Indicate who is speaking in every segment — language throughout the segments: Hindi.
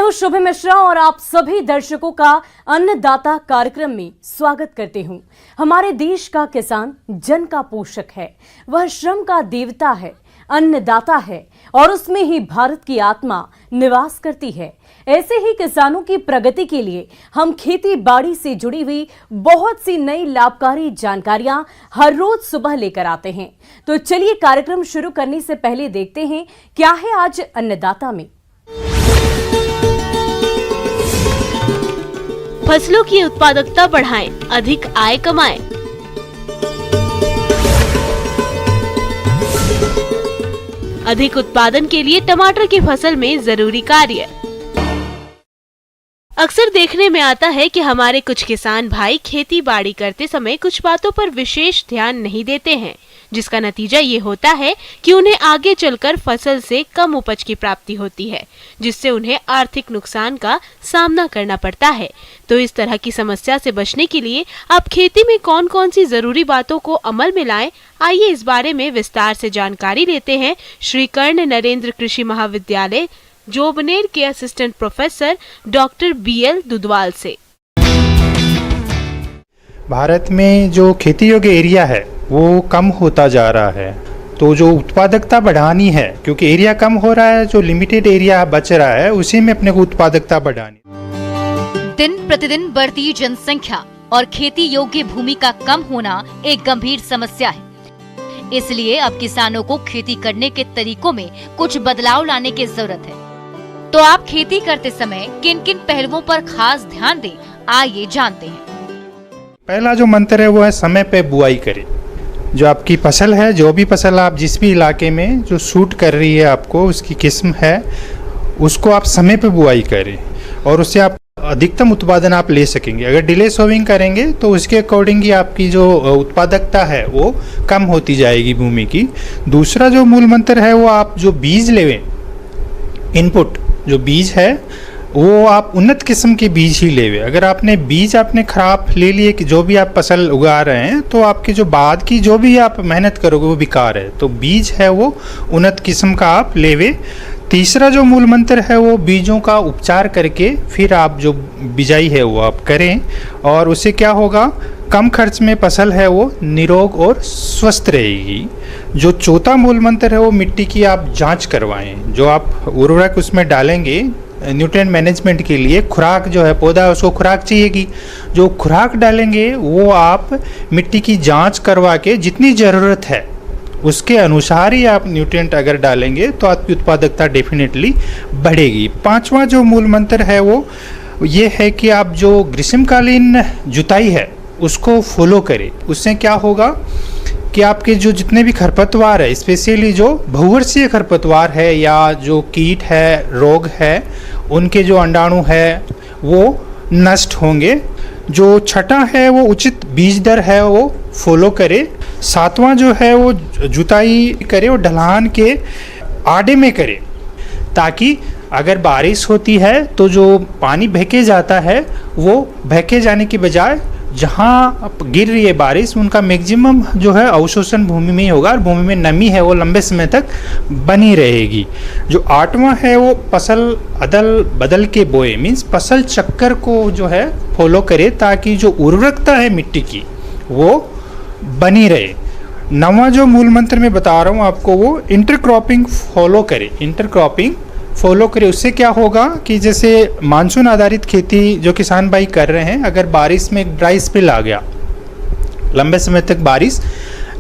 Speaker 1: हूं शुभम मिश्रा और आप सभी दर्शकों का अन्नदाता कार्यक्रम में स्वागत करते हूं। हमारे देश का किसान जन का पोषक है, वह श्रम का देवता है, अन्नदाता है और उसमें ही भारत की आत्मा निवास करती है। ऐसे ही किसानों की प्रगति के लिए हम खेती बाड़ी से जुड़ी हुई बहुत सी नई लाभकारी जानकारियां हर रोज सुबह लेकर आते हैं। तो चलिए कार्यक्रम शुरू करने से पहले देखते हैं क्या है आज अन्नदाता में।
Speaker 2: फसलों की उत्पादकता बढ़ाएं, अधिक आय कमाएं। अधिक उत्पादन के लिए टमाटर की फसल में जरूरी कार्य। अक्सर देखने में आता है कि हमारे कुछ किसान भाई खेती बाड़ी करते समय कुछ बातों पर विशेष ध्यान नहीं देते हैं, जिसका नतीजा ये होता है कि उन्हें आगे चलकर फसल से कम उपज की प्राप्ति होती है, जिससे उन्हें आर्थिक नुकसान का सामना करना पड़ता है। तो इस तरह की समस्या से बचने के लिए आप खेती में कौन कौन सी जरूरी बातों को अमल में लाएं, आइए इस बारे में विस्तार से जानकारी लेते हैं श्री कर्ण नरेंद्र कृषि महाविद्यालय जोबनेर के assistant professor doctor BL Dudhwal से।
Speaker 3: भारत में जो खेती योग्य एरिया है वो कम होता जा रहा है, तो जो उत्पादकता बढ़ानी है, क्योंकि एरिया कम हो रहा है, जो लिमिटेड एरिया बच रहा है उसी में अपने को उत्पादकता बढ़ानी।
Speaker 4: दिन प्रतिदिन बढ़ती जनसंख्या और खेती योग्य भूमि का कम होना एक गंभीर समस्या है। इसलिए अब किसानों को खेती करने के तरीकों में कुछ बदलाव लाने की जरूरत है। तो आप खेती करते समय किन किन पहलुओं पर खास ध्यान दें, आइए जानते हैं।
Speaker 3: पहला जो मंत्र है वो है समय पे बुआई करें। जो आपकी फसल है, जो भी फसल आप जिस भी इलाके में जो सूट कर रही है, आपको उसकी किस्म है, उसको आप समय पे बुआई करें और उससे आप अधिकतम उत्पादन आप ले सकेंगे। अगर डिले सोविंग करेंगे तो उसके अकॉर्डिंग ही आपकी जो उत्पादकता है वो कम होती जाएगी भूमि की। दूसरा जो मूल मंत्र है वो आप जो बीज लेवें, इनपुट जो बीज है वो आप उन्नत किस्म के बीज ही लेवे। अगर आपने बीज आपने खराब ले लिए कि जो भी आप फसल उगा रहे हैं, तो आपकी जो बाद की जो भी आप मेहनत करोगे वो बेकार है। तो बीज है वो उन्नत किस्म का आप लेवे। तीसरा जो मूल मंत्र है वो बीजों का उपचार करके फिर आप जो बिजाई है वो आप करें, और उससे क्या होगा, कम खर्च में फसल है वो निरोग और स्वस्थ रहेगी। जो चौथा मूल मंत्र है वो मिट्टी की आप जांच करवाएं। जो आप उर्वरक उसमें डालेंगे न्यूट्रिएंट मैनेजमेंट के लिए, खुराक जो है पौधा है उसको खुराक चाहिएगी, जो खुराक डालेंगे वो आप मिट्टी की जांच करवा के जितनी ज़रूरत है उसके अनुसार ही आप न्यूट्रिएंट अगर डालेंगे तो आपकी उत्पादकता डेफिनेटली बढ़ेगी। पांचवा जो मूल मंत्र है वो ये है कि आप जो ग्रीष्मकालीन जुताई है उसको फॉलो करें। उससे क्या होगा कि आपके जो जितने भी खरपतवार है, स्पेशली जो बहुवर्षीय खरपतवार है या जो कीट है, रोग है, उनके जो अंडाणु है वो नष्ट होंगे। जो छठा है वो उचित बीज दर है वो फॉलो करे। सातवां जो है वो जुताई करे और ढलान के आड़े में करे, ताकि अगर बारिश होती है तो जो पानी बहके जाता है वो बहके जाने के बजाय जहाँ गिर रही है बारिश उनका मैक्सिमम जो है अवशोषण भूमि में ही होगा और भूमि में नमी है वो लंबे समय तक बनी रहेगी। जो आठवां है वो फसल अदल बदल के बोए, मीन्स फसल चक्कर को जो है फॉलो करे, ताकि जो उर्वरकता है मिट्टी की वो बनी रहे। नवा जो मूल मंत्र मैं बता रहा हूँ आपको वो इंटरक्रॉपिंग फॉलो करे। इंटरक्रॉपिंग फॉलो करें, उससे क्या होगा कि जैसे मानसून आधारित खेती जो किसान भाई कर रहे हैं, अगर बारिश में एक ड्राई स्पेल आ गया, लंबे समय तक बारिश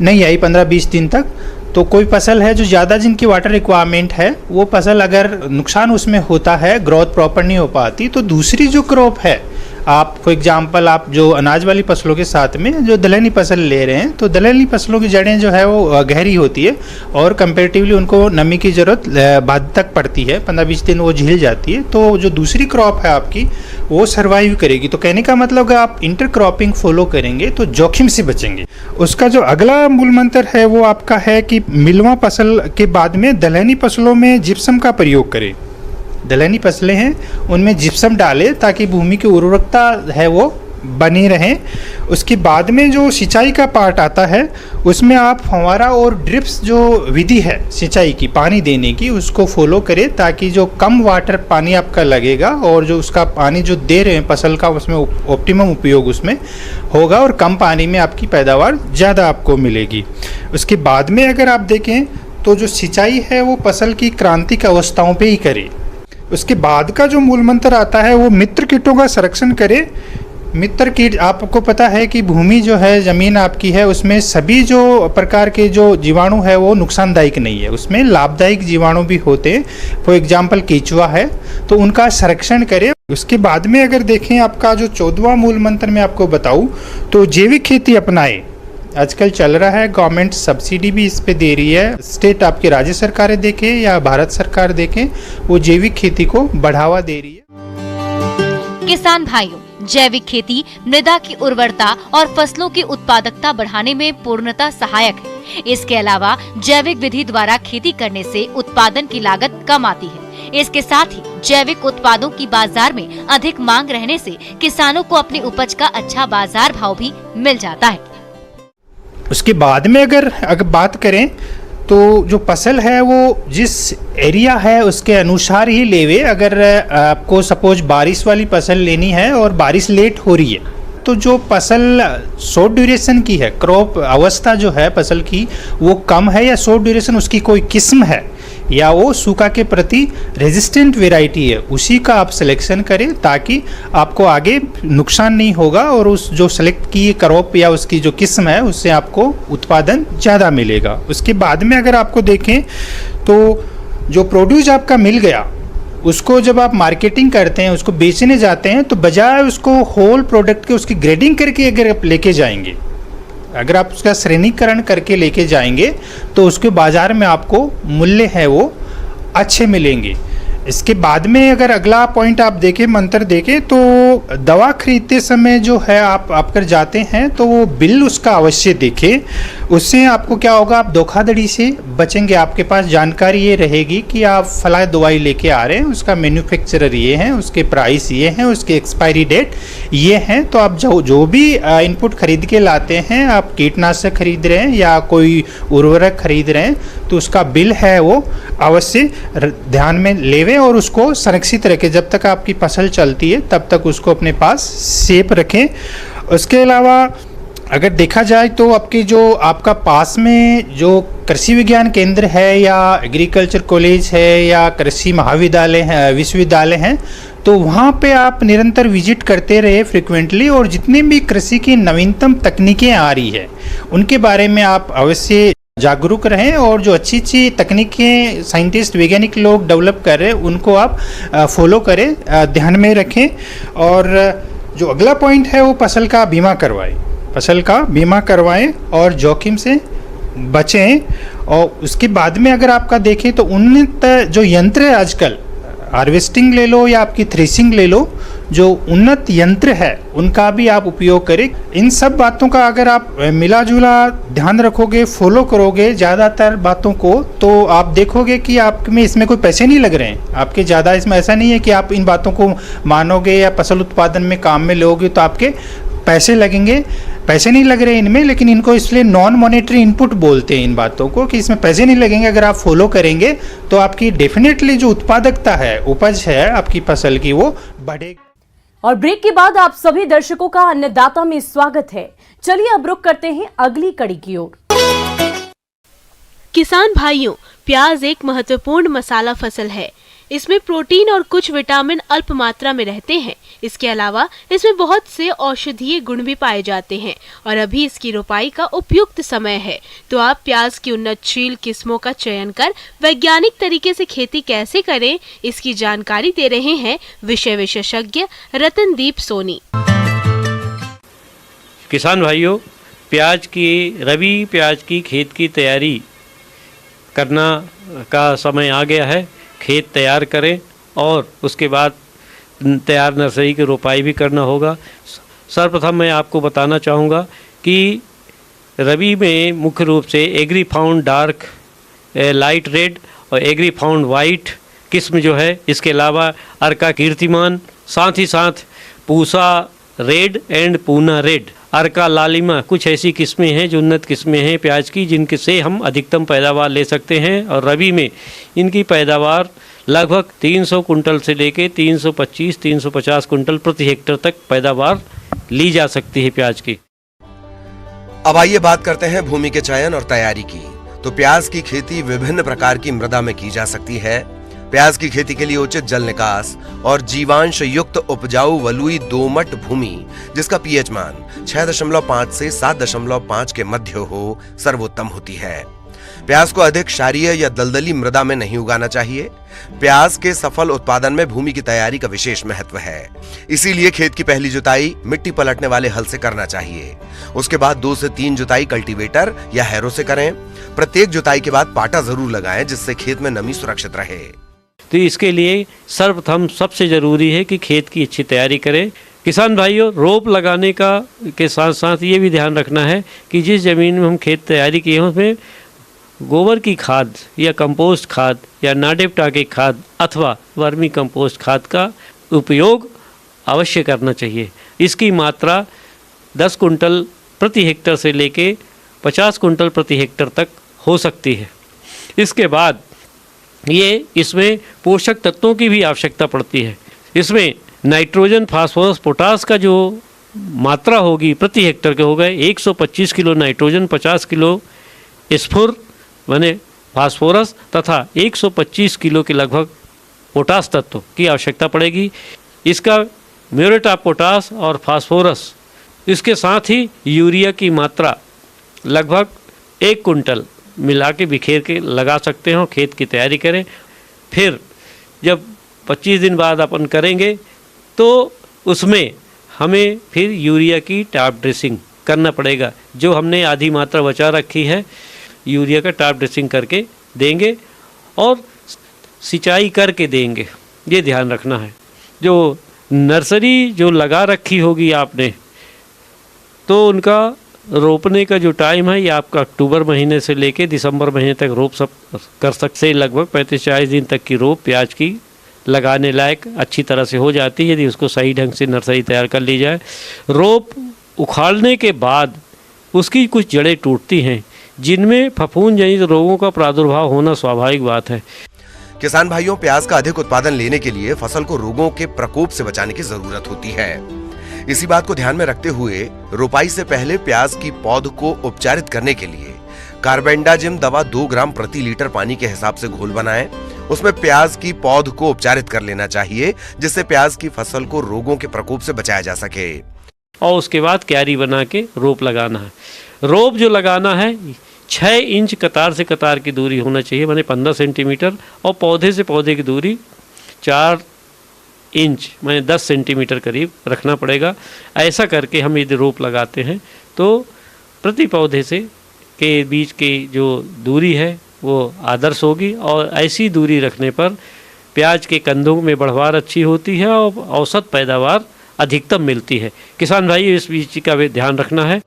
Speaker 3: नहीं आई 15-20 दिन तक, तो कोई फसल है जो ज़्यादा जिनकी वाटर रिक्वायरमेंट है वो फसल अगर नुकसान उसमें होता है, ग्रोथ प्रॉपर नहीं हो पाती, तो दूसरी जो क्रॉप है, आप फॉर एग्जांपल आप जो अनाज वाली फसलों के साथ में जो दलहनी फसल ले रहे हैं, तो दलहनी फसलों की जड़ें जो है वो गहरी होती है और कंपैरेटिवली उनको नमी की ज़रूरत बाद तक पड़ती है, 15-20 दिन वो झील जाती है। तो जो दूसरी क्रॉप है आपकी वो सर्वाइव करेगी। तो कहने का मतलब अगर आप इंटरक्रॉपिंग फॉलो करेंगे तो जोखिम से बचेंगे। उसका जो अगला मूल मंत्र है वो आपका है कि मिलवा फसल के बाद में दलहनी फसलों में जिप्सम का प्रयोग करें। दलहनी फसलें हैं उनमें जिप्सम डालें ताकि भूमि की उर्वरकता है वो बनी रहें। उसके बाद में जो सिंचाई का पार्ट आता है उसमें आप फव्वारा और ड्रिप्स जो विधि है सिंचाई की पानी देने की उसको फॉलो करें, ताकि जो कम वाटर पानी आपका लगेगा और जो उसका पानी जो दे रहे हैं फसल का उसमें ऑप्टिमम उपयोग उसमें होगा और कम पानी में आपकी पैदावार ज़्यादा आपको मिलेगी। उसके बाद में अगर आप देखें तो जो सिंचाई है वो फसल की क्रांतिक अवस्थाओं पे ही करें। उसके बाद का जो मूल मंत्र आता है वो मित्र कीटों का संरक्षण करें। मित्र कीट, आपको पता है कि भूमि जो है ज़मीन आपकी है उसमें सभी जो प्रकार के जो जीवाणु है वो नुकसानदायक नहीं है, उसमें लाभदायक जीवाणु भी होते हैं। फॉर एग्जाम्पल केंचुआ है तो उनका संरक्षण करें। उसके बाद में अगर देखें आपका जो 14वां मूल मंत्र मैं आपको बताऊं तो जैविक खेती अपनाएं। आजकल चल रहा है, गवर्नमेंट सब्सिडी भी इस पे दे रही है, स्टेट आपकी राज्य सरकारें देखें या भारत सरकार देखें, वो जैविक खेती को बढ़ावा दे रही है।
Speaker 4: किसान भाइयों, जैविक खेती मृदा की उर्वरता और फसलों की उत्पादकता बढ़ाने में पूर्णतः सहायक है। इसके अलावा जैविक विधि द्वारा खेती करने से उत्पादन की लागत कम आती है। इसके साथ ही जैविक उत्पादों की बाजार में अधिक मांग रहने से किसानों को अपनी उपज का अच्छा बाजार भाव भी मिल जाता है।
Speaker 3: उसके बाद में अगर बात करें तो जो फसल है वो जिस एरिया है उसके अनुसार ही लेवे। अगर आपको सपोज बारिश वाली फसल लेनी है और बारिश लेट हो रही है तो जो फसल शॉर्ट ड्यूरेशन की है, क्रॉप अवस्था जो है फसल की वो कम है या शॉर्ट ड्यूरेशन उसकी कोई किस्म है या वो सूखा के प्रति रेजिस्टेंट वेराइटी है, उसी का आप सिलेक्शन करें ताकि आपको आगे नुकसान नहीं होगा और उस जो सेलेक्ट की क्रॉप या उसकी जो किस्म है उससे आपको उत्पादन ज़्यादा मिलेगा। उसके बाद में अगर आपको देखें तो जो प्रोड्यूस आपका मिल गया उसको जब आप मार्केटिंग करते हैं, उसको बेचने जाते हैं तो बजाय उसको होल प्रोडक्ट के उसकी ग्रेडिंग करके अगर आप लेके जाएंगे, अगर आप उसका श्रेणीकरण करके लेके जाएंगे तो उसके बाज़ार में आपको मूल्य है वो अच्छे मिलेंगे। इसके बाद में अगर अगला पॉइंट आप देखें, मंत्र देखें तो दवा खरीदते समय जो है आप कर जाते हैं तो वो बिल उसका अवश्य देखें। उससे आपको क्या होगा, आप धोखाधड़ी से बचेंगे। आपके पास जानकारी ये रहेगी कि आप फला दवाई लेके आ रहे हैं, उसका मैन्युफैक्चरर ये है, उसके प्राइस ये हैं, उसके एक्सपायरी डेट ये हैं। तो आप जो भी इनपुट खरीद के लाते हैं, आप कीटनाशक खरीद रहे हैं या कोई उर्वरक खरीद रहे हैं तो उसका बिल है वो अवश्य ध्यान में लेवे और उसको संरक्षित रखें। जब तक आपकी फसल चलती है तब तक उसको अपने पास सेफ रखें। उसके अलावा अगर देखा जाए तो आपका पास में जो कृषि विज्ञान केंद्र है या एग्रीकल्चर कॉलेज है या कृषि महाविद्यालय है, विश्वविद्यालय हैं, तो वहाँ पे आप निरंतर विजिट करते रहे फ्रिक्वेंटली और जितनी भी कृषि की नवीनतम तकनीकें आ रही है उनके बारे में आप अवश्य जागरूक रहें और जो अच्छी अच्छी तकनीकें साइंटिस्ट वैज्ञानिक लोग डेवलप कर रहे हैं उनको आप फॉलो करें, ध्यान में रखें। और जो अगला पॉइंट है वो फसल का बीमा करवाएं और जोखिम से बचें। और उसके बाद में अगर आपका देखें तो उन्नत जो यंत्र है आजकल, हार्वेस्टिंग ले लो या आपकी थ्रेसिंग ले लो, जो उन्नत यंत्र है उनका भी आप उपयोग करें। इन सब बातों का अगर आप मिला जुला ध्यान रखोगे, फॉलो करोगे ज़्यादातर बातों को, तो आप देखोगे कि आप में इसमें कोई पैसे नहीं लग रहे हैं आपके ज़्यादा। इसमें ऐसा नहीं है कि आप इन बातों को मानोगे या फसल उत्पादन में काम में लोगे तो आपके पैसे लगेंगे। पैसे नहीं लग रहे इनमें, लेकिन इनको इसलिए नॉन मॉनेटरी इनपुट बोलते हैं इन बातों को कि इसमें पैसे नहीं लगेंगे। अगर आप फॉलो करेंगे तो आपकी डेफिनेटली जो उत्पादकता है, उपज है आपकी फसल की, वो बढ़ेगी।
Speaker 1: और ब्रेक के बाद आप सभी दर्शकों का अन्नदाता में स्वागत है। चलिए अब रुक करते हैं अगली कड़ी की ओर।
Speaker 2: किसान भाइयों, प्याज एक महत्वपूर्ण मसाला फसल है। इसमें प्रोटीन और कुछ विटामिन अल्प मात्रा में रहते हैं। इसके अलावा इसमें बहुत से औषधीय गुण भी पाए जाते हैं और अभी इसकी रोपाई का उपयुक्त समय है। तो आप प्याज की उन्नतशील किस्मों का चयन कर वैज्ञानिक तरीके से खेती कैसे करें, इसकी जानकारी दे रहे हैं विषय विशेषज्ञ रतनदीप सोनी।
Speaker 5: किसान भाइयों, रबी प्याज की खेत की तैयारी करना का समय आ गया है। खेत तैयार करें और उसके बाद तैयार नर्सरी की रोपाई भी करना होगा। सर्वप्रथम मैं आपको बताना चाहूँगा कि रबी में मुख्य रूप से एग्रीफाउंड डार्क, लाइट रेड और एग्रीफाउंड वाइट किस्म जो है, इसके अलावा अर्का कीर्तिमान, साथ ही साथ Pusa Red and Poona Red, Arka Lalima, कुछ ऐसी किस्में हैं जो उन्नत किस्में हैं प्याज की, जिनके से हम अधिकतम पैदावार ले सकते हैं। और रबी में इनकी पैदावार लगभग 300 कुंटल से लेके 325-350 कुंटल प्रति हेक्टेयर तक पैदावार ली जा सकती है प्याज की।
Speaker 6: अब आइए बात करते हैं भूमि के चयन और तैयारी की। तो प्याज की खेती विभिन्न प्रकार की मृदा में की जा सकती है। प्याज की खेती के लिए उचित जल निकास और जीवांश युक्त उपजाऊ वलुई दोमट भूमि जिसका पीएच मान 6.5 से 7.5 के मध्य हो सर्वोत्तम होती है। प्याज को अधिक क्षारीय या दलदली मृदा में नहीं उगाना चाहिए। प्याज के सफल उत्पादन में भूमि की तैयारी का विशेष महत्व है। इसीलिए खेत की पहली जुताई मिट्टी पलटने वाले हल से करना चाहिए। उसके बाद 2 से 3 जुताई कल्टीवेटर या हैरो से करें। प्रत्येक जुताई के बाद पाटा जरूर लगाएं जिससे खेत में नमी सुरक्षित रहे।
Speaker 5: तो इसके लिए सर्वप्रथम सबसे ज़रूरी है कि खेत की अच्छी तैयारी करें। किसान भाइयों, रोप लगाने का के साथ साथ ये भी ध्यान रखना है कि जिस ज़मीन में हम खेत तैयारी किए हैं उसमें गोबर की खाद या कंपोस्ट खाद या नाडेप्टा की खाद अथवा वर्मी कंपोस्ट खाद का उपयोग अवश्य करना चाहिए। इसकी मात्रा 10 कुंटल प्रति हेक्टेयर से लेके 50 कुंटल प्रति हेक्टेयर तक हो सकती है। इसके बाद ये इसमें पोषक तत्वों की भी आवश्यकता पड़ती है। इसमें नाइट्रोजन, फास्फोरस, पोटास का जो मात्रा होगी प्रति हेक्टेयर के हो गए 125 किलो नाइट्रोजन, 50 किलो स्फुर माने फास्फोरस तथा 125 किलो के लगभग पोटास तत्व की आवश्यकता पड़ेगी। इसका म्यूरेट ऑफ पोटास और फास्फोरस, इसके साथ ही यूरिया की मात्रा लगभग 1 कुंटल मिला के बिखेर के लगा सकते हो। खेत की तैयारी करें। फिर जब 25 दिन बाद अपन करेंगे तो उसमें हमें फिर यूरिया की टॉप ड्रेसिंग करना पड़ेगा। जो हमने आधी मात्रा बचा रखी है यूरिया का टॉप ड्रेसिंग करके देंगे और सिंचाई करके देंगे, ये ध्यान रखना है। जो नर्सरी जो लगा रखी होगी आपने तो उनका रोपने का जो टाइम है ये आपका अक्टूबर महीने से लेके दिसंबर महीने तक रोप सब कर सकते हैं। लगभग 35-40 दिन तक की रोप प्याज की लगाने लायक अच्छी तरह से हो जाती है यदि उसको सही ढंग से नर्सरी तैयार कर ली जाए। रोप उखाड़ने के बाद उसकी कुछ जड़ें टूटती हैं जिनमें फफूंद जनित रोगों का प्रादुर्भाव होना स्वाभाविक बात है।
Speaker 6: किसान भाइयों, प्याज का अधिक उत्पादन लेने के लिए फसल को रोगों के प्रकोप से बचाने की जरूरत होती है। इसी बात को ध्यान में रखते हुए रोपाई से पहले प्याज की पौध को उपचारित करने के लिए कार्बेंडाजिम दवा 2 ग्राम प्रति लीटर पानी के हिसाब से घोल बनाएं। उसमें प्याज की पौध को उपचारित कर लेना चाहिए जिससे प्याज की फसल को रोगों के प्रकोप से बचाया जा सके।
Speaker 5: और उसके बाद क्यारी बना के रोप लगाना है। रोप जो लगाना है 6 इंच कतार से कतार की दूरी होना चाहिए, माने 15 सेंटीमीटर, और पौधे से पौधे की दूरी 4 इंच माने 10 सेंटीमीटर करीब रखना पड़ेगा। ऐसा करके हम यदि रोप लगाते हैं तो प्रति पौधे से के बीच की जो दूरी है वो आदर्श होगी और ऐसी दूरी रखने पर प्याज के कंदों में बढ़वार अच्छी होती है और औसत पैदावार अधिकतम मिलती है। किसान भाई, इस बीच का भी ध्यान रखना है।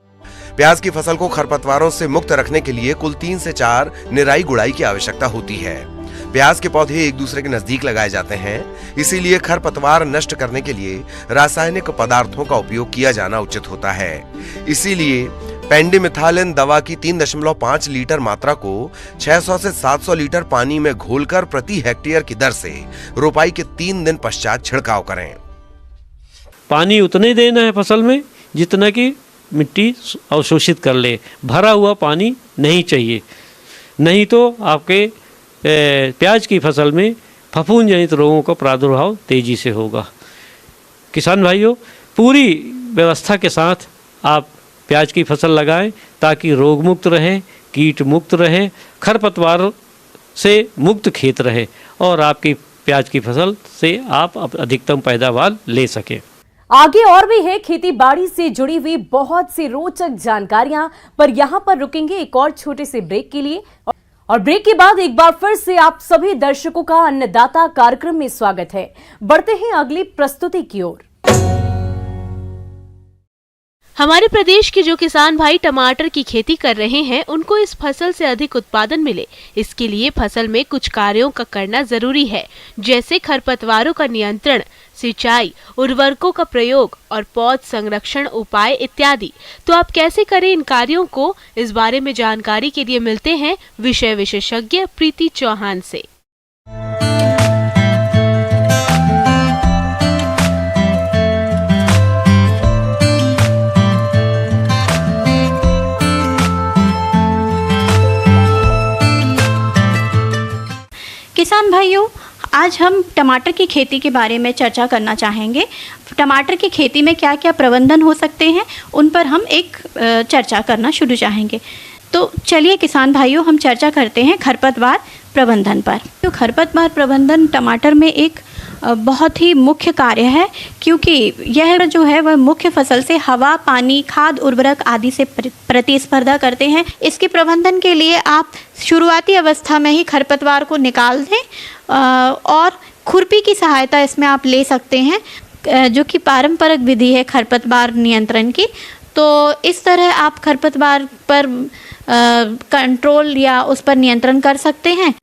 Speaker 6: प्याज की फसल को खरपतवारों से मुक्त रखने के लिए कुल 3 से 4 निराई गुड़ाई की आवश्यकता होती है। प्याज के पौधे एक दूसरे के नजदीक लगाए जाते हैं, इसीलिए खरपतवार नष्ट करने के लिए रासायनिक पदार्थों का उपयोग किया जाना उचित होता है। इसीलिए पेंडिमिथालिन दवा की 3.5 लीटर मात्रा को 600 से 700 लीटर पानी में घोलकर प्रति हेक्टेयर की दर से रोपाई के 3 दिन पश्चात छिड़काव करें।
Speaker 5: पानी उतने देना है फसल में जितना कि मिट्टी अवशोषित कर ले, भरा हुआ पानी नहीं चाहिए, नहीं तो आपके प्याज की फसल में फफूंद जनित रोगों का प्रादुर्भाव तेजी से होगा। किसान भाइयों, पूरी व्यवस्था के साथ आप प्याज की फसल लगाएं ताकि रोग मुक्त रहे, कीट मुक्त रहे, खरपतवार से मुक्त खेत रहे और आपकी प्याज की फसल से आप अधिकतम पैदावार ले सकें।
Speaker 1: आगे और भी है खेती बाड़ी से जुड़ी हुई बहुत सी रोचक जानकारियां, पर यहां पर रुकेंगे एक और छोटे से ब्रेक के लिए और ब्रेक के बाद एक बार फिर से आप सभी दर्शकों का अन्नदाता कार्यक्रम में स्वागत है। बढ़ते हैं अगली प्रस्तुति की ओर।
Speaker 2: हमारे प्रदेश के जो किसान भाई टमाटर की खेती कर रहे हैं, उनको इस फसल से अधिक उत्पादन मिले, इसके लिए फसल में कुछ कार्यों का करना जरूरी है, जैसे खरपतवारों का नियंत्रण, सिंचाई, उर्वरकों का प्रयोग और पौध संरक्षण उपाय इत्यादि। तो आप कैसे करें इन कार्यों को, इस बारे में जानकारी के लिए मिलते हैं विषय विशेषज्ञ प्रीति चौहान से।
Speaker 7: किसान भाइयों, आज हम टमाटर की खेती के बारे में चर्चा करना चाहेंगे। टमाटर की खेती में क्या क्या प्रबंधन हो सकते हैं, उन पर हम एक चर्चा करना शुरू चाहेंगे। तो चलिए किसान भाइयों, हम चर्चा करते हैं खरपतवार प्रबंधन पर। तो खरपतवार प्रबंधन टमाटर में एक बहुत ही मुख्य कार्य है, क्योंकि यह जो है वह मुख्य फसल से हवा, पानी, खाद, उर्वरक आदि से प्रतिस्पर्धा करते हैं। इसके प्रबंधन के लिए आप शुरुआती अवस्था में ही खरपतवार को निकाल दें और खुरपी की सहायता इसमें आप ले सकते हैं, जो कि पारंपरिक विधि है खरपतवार नियंत्रण की। तो इस तरह आप खरपतवार पर कंट्रोल या उस पर नियंत्रण कर सकते हैं।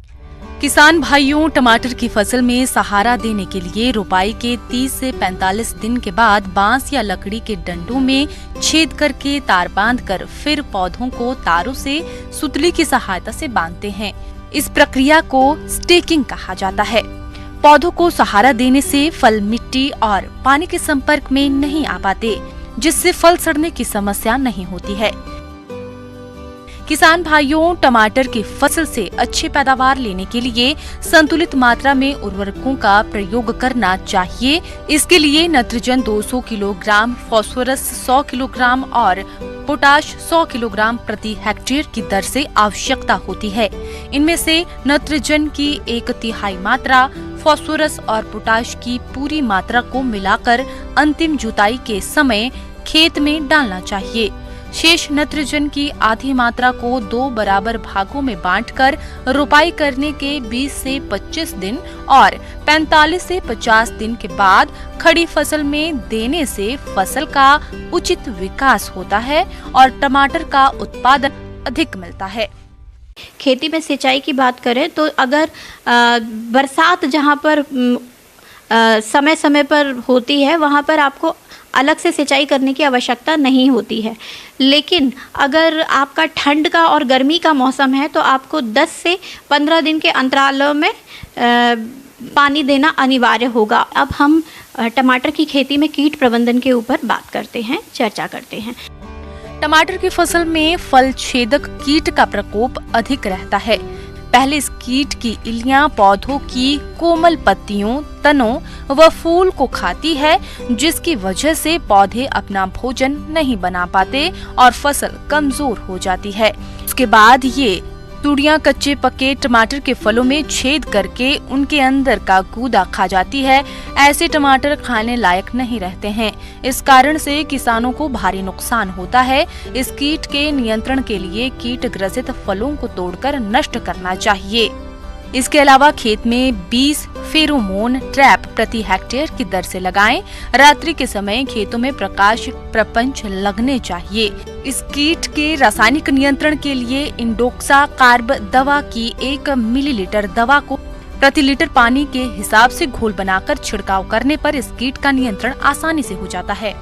Speaker 1: किसान भाइयों, टमाटर की फसल में सहारा देने के लिए रोपाई के 30 से 45 दिन के बाद बांस या लकड़ी के डंडों में छेद करके तार बांधकर फिर पौधों को तारों से सुतली की सहायता से बांधते हैं। इस प्रक्रिया को स्टेकिंग कहा जाता है। पौधों को सहारा देने से फल मिट्टी और पानी के संपर्क में नहीं आ पाते, जिससे फल सड़ने की समस्या नहीं होती है। किसान भाइयों, टमाटर की फसल से अच्छी पैदावार लेने के लिए संतुलित मात्रा में उर्वरकों का प्रयोग करना चाहिए। इसके लिए नाइट्रोजन 200 किलोग्राम, फास्फोरस 100 किलोग्राम और पोटाश 100 किलोग्राम प्रति हेक्टेयर की दर से आवश्यकता होती है। इनमें से नाइट्रोजन की 1/3 मात्रा, फास्फोरस और पोटाश की पूरी मात्रा को मिलाकर अंतिम जुताई के समय खेत में डालना चाहिए। शेष नाइट्रोजन की आधी मात्रा को 2 बराबर भागों में बांटकर रोपाई करने के 20 से 25 दिन और 45 से 50 दिन के बाद खड़ी फसल में देने से फसल का उचित विकास होता है और टमाटर का उत्पादन अधिक मिलता है।
Speaker 7: खेती में सिंचाई की बात करें तो अगर बरसात जहाँ पर समय समय पर होती है, वहाँ पर आपको अलग से सिंचाई करने की आवश्यकता नहीं होती है। लेकिन अगर आपका ठंड का और गर्मी का मौसम है तो आपको 10 से 15 दिन के अंतरालों में पानी देना अनिवार्य होगा। अब हम टमाटर की खेती में कीट प्रबंधन के ऊपर बात करते हैं, चर्चा करते हैं।
Speaker 1: टमाटर की फसल में फल छेदक कीट का प्रकोप अधिक रहता है। पहले इस कीट की इल्लियां पौधों की कोमल पत्तियों, तनों व फूल को खाती है, जिसकी वजह से पौधे अपना भोजन नहीं बना पाते और फसल कमजोर हो जाती है। उसके बाद ये तुड़ियां कच्चे पके टमाटर के फलों में छेद करके उनके अंदर का गूदा खा जाती है। ऐसे टमाटर खाने लायक नहीं रहते हैं। इस कारण से किसानों को भारी नुकसान होता है। इस कीट के नियंत्रण के लिए कीट ग्रसित फलों को तोड़कर नष्ट करना चाहिए। इसके अलावा खेत में 20 फेरोमोन ट्रैप प्रति हेक्टेयर की दर से लगाएं। रात्रि के समय खेतों में प्रकाश प्रपंच लगने चाहिए। इस कीट के रासायनिक नियंत्रण के लिए इंडोक्सा कार्ब दवा की 1 मिलीलीटर दवा को प्रति लीटर पानी के हिसाब से घोल बनाकर छिड़काव करने पर इस कीट का नियंत्रण आसानी से हो जाता है।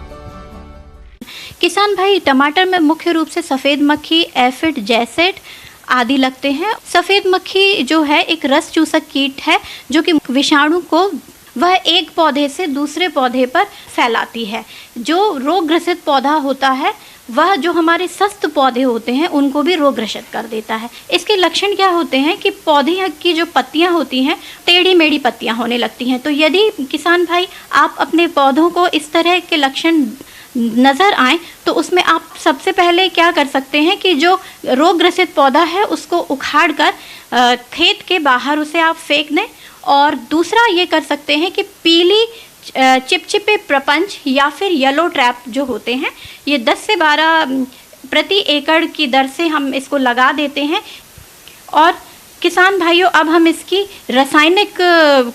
Speaker 7: किसान भाई, टमाटर में मुख्य रूप से सफेद मक्खी, एफिड, जैसेट आदि लगते हैं। सफेद मक्खी जो है एक रस चूसक कीट है, जो कि विषाणु को वह एक पौधे से दूसरे पौधे पर फैलाती है। जो रोग ग्रसित पौधा होता है वह जो हमारे स्वस्थ पौधे होते हैं उनको भी रोग ग्रसित कर देता है। इसके लक्षण क्या होते हैं कि पौधे की जो पत्तियां होती हैं टेढ़ी मेढ़ी पत्तियां होने लगती हैं। तो यदि किसान भाई आप अपने पौधों को इस तरह के लक्षण नज़र आए तो उसमें आप सबसे पहले क्या कर सकते हैं कि जो रोग ग्रसित पौधा है उसको उखाड़ कर खेत के बाहर उसे आप फेंक दें। और दूसरा ये कर सकते हैं कि पीली चिपचिपे प्रपंच या फिर येलो ट्रैप जो होते हैं, ये 10 से 12 प्रति एकड़ की दर से हम इसको लगा देते हैं। और किसान भाइयों, अब हम इसकी रासायनिक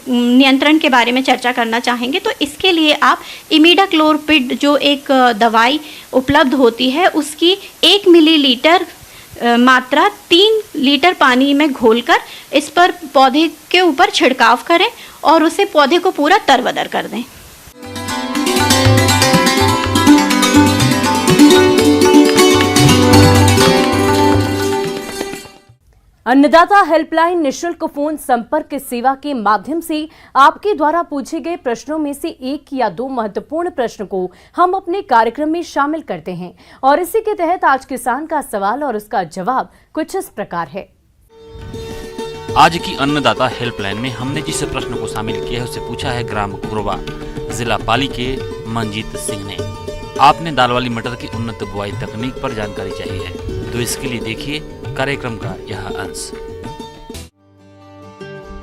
Speaker 7: नियंत्रण के बारे में चर्चा करना चाहेंगे। तो इसके लिए आप इमिडाक्लोप्रिड जो एक दवाई उपलब्ध होती है, उसकी 1 मिलीलीटर मात्रा 3 लीटर पानी में घोलकर इस पर पौधे के ऊपर छिड़काव करें और उसे पौधे को पूरा तरबदर कर दें।
Speaker 1: अन्नदाता हेल्पलाइन निशुल्क फोन संपर्क सेवा के माध्यम से आपके द्वारा पूछे गए प्रश्नों में से 1 या 2 महत्वपूर्ण प्रश्न को हम अपने कार्यक्रम में शामिल करते हैं और इसी के तहत आज किसान का सवाल और उसका जवाब कुछ इस प्रकार है।
Speaker 8: आज की अन्नदाता हेल्पलाइन में हमने जिस प्रश्न को शामिल किया है उसे पूछा है ग्राम कुरवा, जिला पाली के मंजीत सिंह ने। आपने दाल वाली मटर की उन्नत बुआई तकनीक पर जानकारी चाहिए है, तो इसके लिए देखिए कार्यक्रम का यह अंश।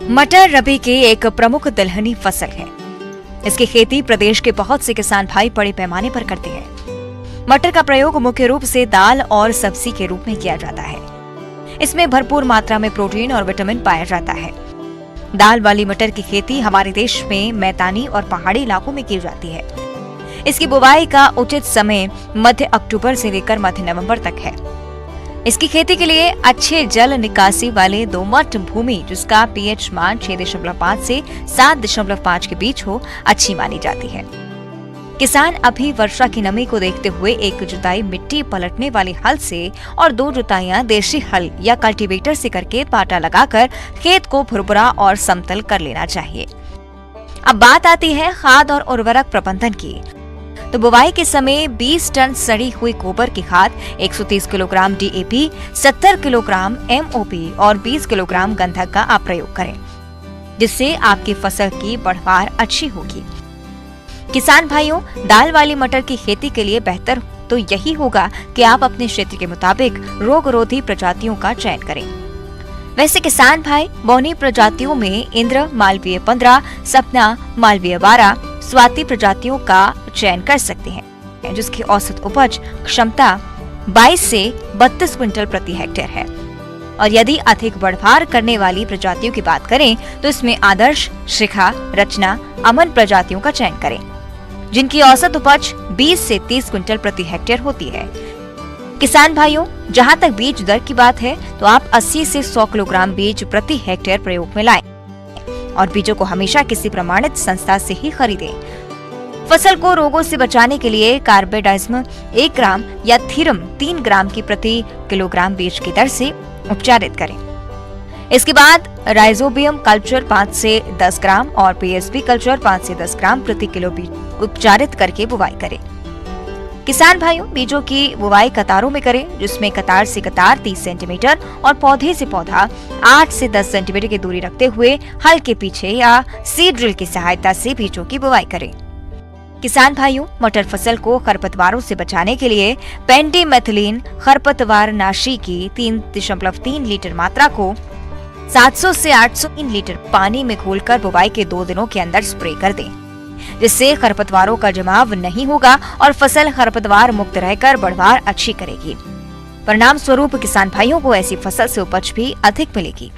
Speaker 9: मटर रबी की एक प्रमुख दलहनी फसल है। इसकी खेती प्रदेश के बहुत से किसान भाई बड़े पैमाने पर करते हैं। मटर का प्रयोग मुख्य रूप से दाल और सब्जी के रूप में किया जाता है। इसमें भरपूर मात्रा में प्रोटीन और विटामिन पाया जाता है। दाल वाली मटर की खेती हमारे देश में मैदानी और पहाड़ी इलाकों में की जाती है। इसकी बुवाई का उचित समय मध्य अक्टूबर से लेकर मध्य नवंबर तक है। इसकी खेती के लिए अच्छे जल निकासी वाले दोमट भूमि, जिसका पीएच मान 6.5 से 7.5 के बीच हो, अच्छी मानी जाती है। किसान अभी वर्षा की नमी को देखते हुए एक जुताई मिट्टी पलटने वाले हल से और 2 जुताइयां देशी हल या कल्टीवेटर से करके पाटा लगाकर खेत को भुरभुरा और समतल कर लेना चाहिए। अब बात आती है खाद और उर्वरक प्रबंधन की। तो बुवाई के समय 20 टन सड़ी हुई गोबर की खाद, 130 किलोग्राम डीएपी, 70 किलोग्राम एमओपी और 20 किलोग्राम गंधक का आप प्रयोग करें, जिससे आपकी फसल की बढ़वार अच्छी होगी। किसान भाइयों, दाल वाली मटर की खेती के लिए बेहतर तो यही होगा कि आप अपने क्षेत्र के मुताबिक रोगरोधी प्रजातियों का चयन करें। वैसे किसान भाई बौनी प्रजातियों में इंद्र मालवीय 15, सपना मालवीय 12, स्वाति प्रजातियों का चयन कर सकते हैं, जिसकी औसत उपज क्षमता 22 से 32 क्विंटल प्रति हेक्टेयर है। और यदि अधिक बढ़वार करने वाली प्रजातियों की बात करें तो इसमें आदर्श, शिखा, रचना, अमन प्रजातियों का चयन करें, जिनकी औसत उपज 20 से 30 क्विंटल प्रति हेक्टेयर होती है। किसान भाइयों, जहां तक बीज दर की बात है तो आप 80 से 100 किलोग्राम बीज प्रति हेक्टेयर प्रयोग में लाएं और बीजों को हमेशा किसी प्रमाणित संस्था से ही खरीदें। फसल को रोगों से बचाने के लिए कार्बेडाइज्म 1 ग्राम या थीरम 3 ग्राम की प्रति किलोग्राम बीज की दर से उपचारित करें। इसके बाद राइजोबियम कल्चर 5 से 10 ग्राम और पीएसबी कल्चर 5 से 10 ग्राम प्रति किलो बीज उपचारित करके बुवाई करें। किसान भाइयों, बीजों की बुवाई कतारों में करें, जिसमें कतार से कतार 30 सेंटीमीटर और पौधे से पौधा 8 से 10 सेंटीमीटर की दूरी रखते हुए हल के पीछे या सीड ड्रिल की सहायता से बीजों की बुवाई करें। किसान भाइयों, मटर फसल को खरपतवारों से बचाने के लिए पेंडिमेथिलीन खरपतवार नाशी की 3.3 लीटर मात्रा को 700 से 800 लीटर पानी में घोलकर बुवाई के 2 दिनों के अंदर स्प्रे कर दें, जिससे खरपतवारों का जमाव नहीं होगा और फसल खरपतवार मुक्त रहकर बढ़वार अच्छी करेगी। परिणाम स्वरूप किसान भाइयों को ऐसी फसल से उपज भी अधिक मिलेगी।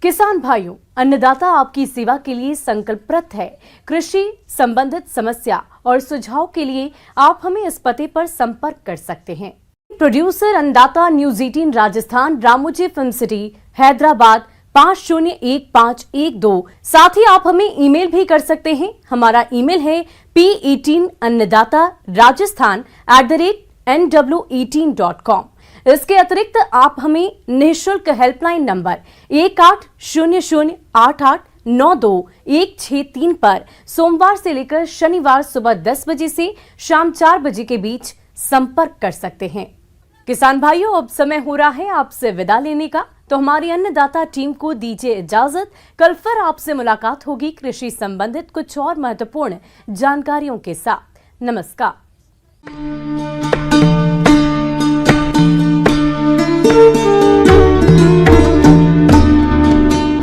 Speaker 1: किसान भाइयों, अन्नदाता आपकी सेवा के लिए संकल्परत है। कृषि संबंधित समस्या और सुझाव के लिए आप हमें इस पते पर संपर्क कर सकते हैं। प्रोड्यूसर अन्नदाता news 18 Rajasthan, Ramoji film city, Hyderabad 501512। साथ ही आप हमें ईमेल भी कर सकते हैं। हमारा ईमेल है p18annadatarajasthan@nw18.com। इसके अतिरिक्त आप हमें निःशुल्क हेल्पलाइन नंबर 180088921663 पर सोमवार से लेकर शनिवार सुबह 10 बजे से शाम 4 बजे के बीच संपर्क कर सकते हैं। किसान भाइयों, अब समय हो रहा है आपसे विदा लेने का, तो हमारी अन्नदाता टीम को दीजिए इजाजत। कल फिर आपसे मुलाकात होगी कृषि संबंधित कुछ और महत्वपूर्ण जानकारियों के साथ। नमस्कार।